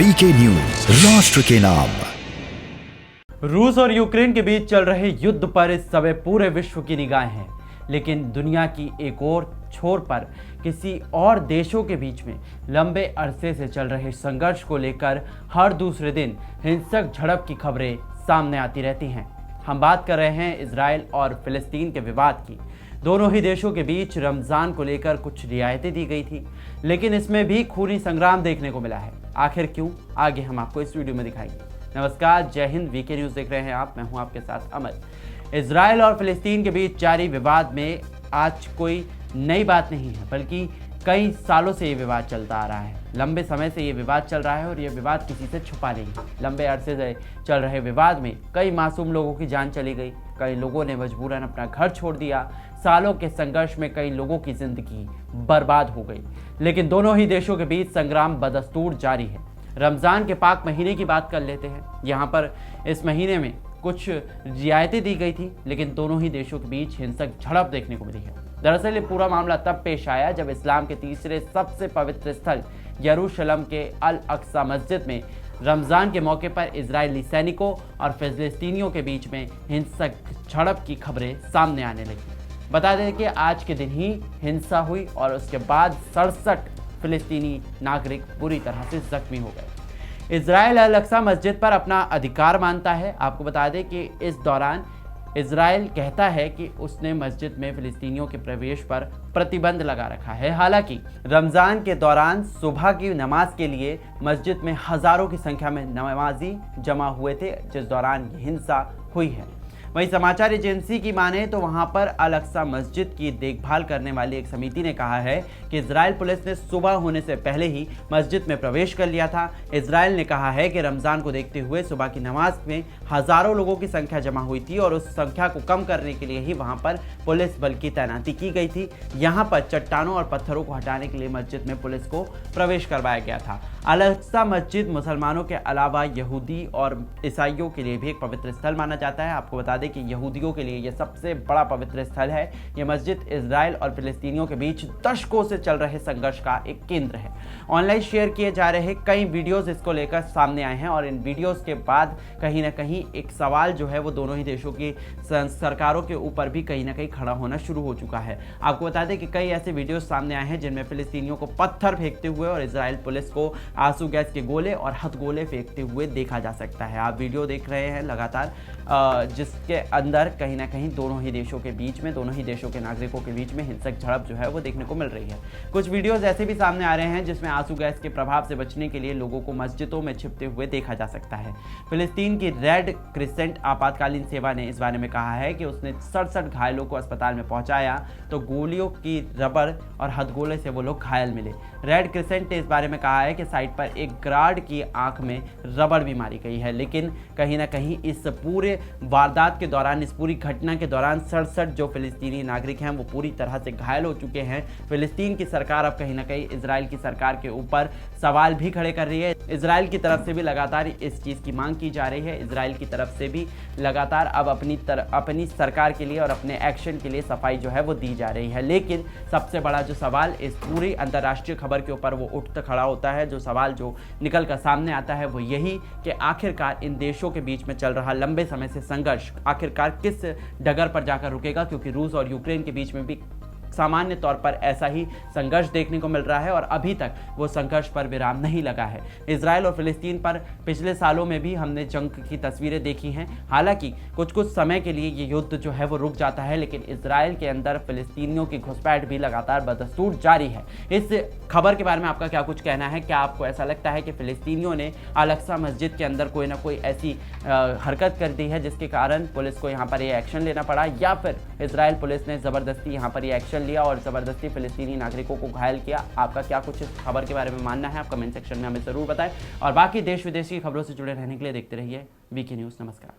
VK news, राष्ट्र के नाम। रूस और यूक्रेन के बीच चल रहे युद्ध पर इस समय पूरे विश्व की निगाहें हैं, लेकिन दुनिया की एक और छोर पर किसी और देशों के बीच में लंबे अरसे से चल रहे संघर्ष को लेकर हर दूसरे दिन हिंसक झड़प की खबरें सामने आती रहती हैं। हम बात कर रहे हैं इजराइल और फिलिस्तीन के विवाद की। दोनों ही देशों के बीच रमज़ान को लेकर कुछ रियायतें दी गई थी, लेकिन इसमें भी खूनी संग्राम देखने को मिला है। आखिर क्यों, आगे हम आपको इस वीडियो में दिखाएंगे। नमस्कार, जय हिंद, वीके न्यूज़ देख रहे हैं आप। मैं हूं आपके साथ अमर। इजराइल और फिलिस्तीन के बीच जारी विवाद में आज कोई नई बात नहीं है, बल्कि कई सालों से ये विवाद चलता आ रहा है। लंबे समय से ये विवाद चल रहा है और ये विवाद किसी से छुपा नहीं है। लंबे अरसे से चल रहे विवाद में कई मासूम लोगों की जान चली गई, कई लोगों ने मजबूरन अपना घर छोड़ दिया। सालों के संघर्ष में कई लोगों की जिंदगी बर्बाद हो गई, लेकिन दोनों ही देशों के बीच संग्राम बदस्तूर जारी है। रमज़ान के पाक महीने की बात कर लेते हैं। यहाँ पर इस महीने में कुछ रियायतें दी गई थी, लेकिन दोनों ही देशों के बीच हिंसक झड़प देखने को मिली है। दरअसल ये पूरा मामला तब पेश आया जब इस्लाम के तीसरे सबसे पवित्र स्थल यरूशलेम के अल अक्सा मस्जिद में रमज़ान के मौके पर इजरायली सैनिकों और फिलिस्तीनियों के बीच में हिंसक झड़प की खबरें सामने आने लगी। बता दें कि आज के दिन ही हिंसा हुई और उसके बाद 67 फिलिस्तीनी नागरिक बुरी तरह से जख्मी हो गए। इजराइल अल अक्सा मस्जिद पर अपना अधिकार मानता है। आपको बता दें कि इस दौरान इजराइल कहता है कि उसने मस्जिद में फिलिस्तीनियों के प्रवेश पर प्रतिबंध लगा रखा है। हालांकि रमज़ान के दौरान सुबह की नमाज के लिए मस्जिद में हज़ारों की संख्या में नमाजी जमा हुए थे, जिस दौरान हिंसा हुई है। वहीं समाचार एजेंसी की माने तो वहां पर अल अक्सा मस्जिद की देखभाल करने वाली एक समिति ने कहा है कि इजराइल पुलिस ने सुबह होने से पहले ही मस्जिद में प्रवेश कर लिया था। इजराइल ने कहा है कि रमज़ान को देखते हुए सुबह की नमाज में हज़ारों लोगों की संख्या जमा हुई थी और उस संख्या को कम करने के लिए ही वहां पर पुलिस बल की तैनाती की गई थी। यहाँ पर चट्टानों और पत्थरों को हटाने के लिए मस्जिद में पुलिस को प्रवेश करवाया गया था। अल अक्सा मस्जिद मुसलमानों के अलावा यहूदी और ईसाइयों के लिए भी एक पवित्र स्थल माना जाता है। आपको बता दें कि यहूदियों के लिए यह सबसे बड़ा पवित्र स्थल है। यह मस्जिद इजराइल और फिलिस्तीनियों के बीच दशकों से चल रहे संघर्ष का एक केंद्र है। ऑनलाइन शेयर किए जा रहे कई वीडियोस इसको लेकर सामने आए हैं और इन वीडियोस के बाद कहीं ना कहीं एक सवाल जो है वो दोनों ही देशों की सरकारों के ऊपर भी कहीं ना कहीं खड़ा होना शुरू हो चुका है। आपको बता दें कि कई ऐसे वीडियोस सामने आए हैं जिनमें फिलिस्तीनियों को पत्थर फेंकते हुए और इजराइल पुलिस को आंसू गैस के गोले और हथगोले फेंकते हुए देखा जा सकता है। आप वीडियो देख रहे हैं लगातार, जिसके अंदर कहीं ना कहीं दोनों ही देशों के बीच में, दोनों ही देशों के नागरिकों के बीच में हिंसक झड़प जो है वो देखने को मिल रही है। कुछ वीडियोस ऐसे भी सामने आ रहे हैं जिसमें आंसू गैस के प्रभाव से बचने के लिए लोगों को मस्जिदों में छिपते हुए देखा जा सकता है। फिलिस्तीन की रेड क्रिसेंट आपातकालीन सेवा ने इस बारे में कहा है कि उसने 67 घायलों को अस्पताल में पहुंचाया तो गोलियों की रबर और हथगोले से वो लोग घायल मिले। रेड क्रिसेंट ने इस बारे में कहा है कि साइट पर एक गार्ड की आंख में रबड़ भी मारी गई है, लेकिन कहीं ना कहीं इस पूरे वारदात के दौरान, इस पूरी घटना के दौरान 67 जो फिलिस्तीनी नागरिक हैं वो पूरी तरह से घायल हो चुके हैं। फिलिस्तीन की सरकार अब कहीं ना कहीं इजराइल की सरकार के ऊपर सवाल भी खड़े कर रही है। इजराइल की तरफ से भी लगातार इस चीज़ की मांग की जा रही है। इजराइल की तरफ से भी लगातार अब अपनी सरकार के लिए और अपने एक्शन के लिए सफाई जो है वो दी जा रही है। लेकिन सबसे बड़ा जो सवाल इस पूरी अंतर्राष्ट्रीय खबर के ऊपर वो उठ खड़ा होता है, जो सवाल जो निकल कर सामने आता है वो यही कि आखिरकार इन देशों के बीच में चल रहा लंबे समय से संघर्ष आखिरकार किस डगर पर जाकर रुकेगा, क्योंकि रूस और यूक्रेन के बीच में भी सामान्य तौर पर ऐसा ही संघर्ष देखने को मिल रहा है और अभी तक वो संघर्ष पर विराम नहीं लगा है। इजराइल और फिलिस्तीन पर पिछले सालों में भी हमने जंग की तस्वीरें देखी हैं। हालांकि कुछ समय के लिए ये युद्ध जो है वो रुक जाता है, लेकिन इजराइल के अंदर फिलिस्तीनियों की घुसपैठ भी लगातार बदस्तूर जारी है। इस खबर के बारे में आपका क्या कुछ कहना है? क्या आपको ऐसा लगता है कि फिलिस्तीनियों ने अल अक्सा मस्जिद के अंदर कोई ना कोई ऐसी हरकत कर दी है जिसके कारण पुलिस को यहाँ पर ये एक्शन लेना पड़ा, या फिर इजराइल पुलिस ने ज़बरदस्ती यहाँ पर ये एक्शन लिया और ज़बरदस्ती फिलिस्तीनी नागरिकों को घायल किया? आपका क्या कुछ इस खबर के बारे में मानना है? आप कमेंट सेक्शन में हमें ज़रूर बताएं और बाकी देश विदेश की खबरों से जुड़े रहने के लिए देखते रहिए वीके न्यूज़। नमस्कार।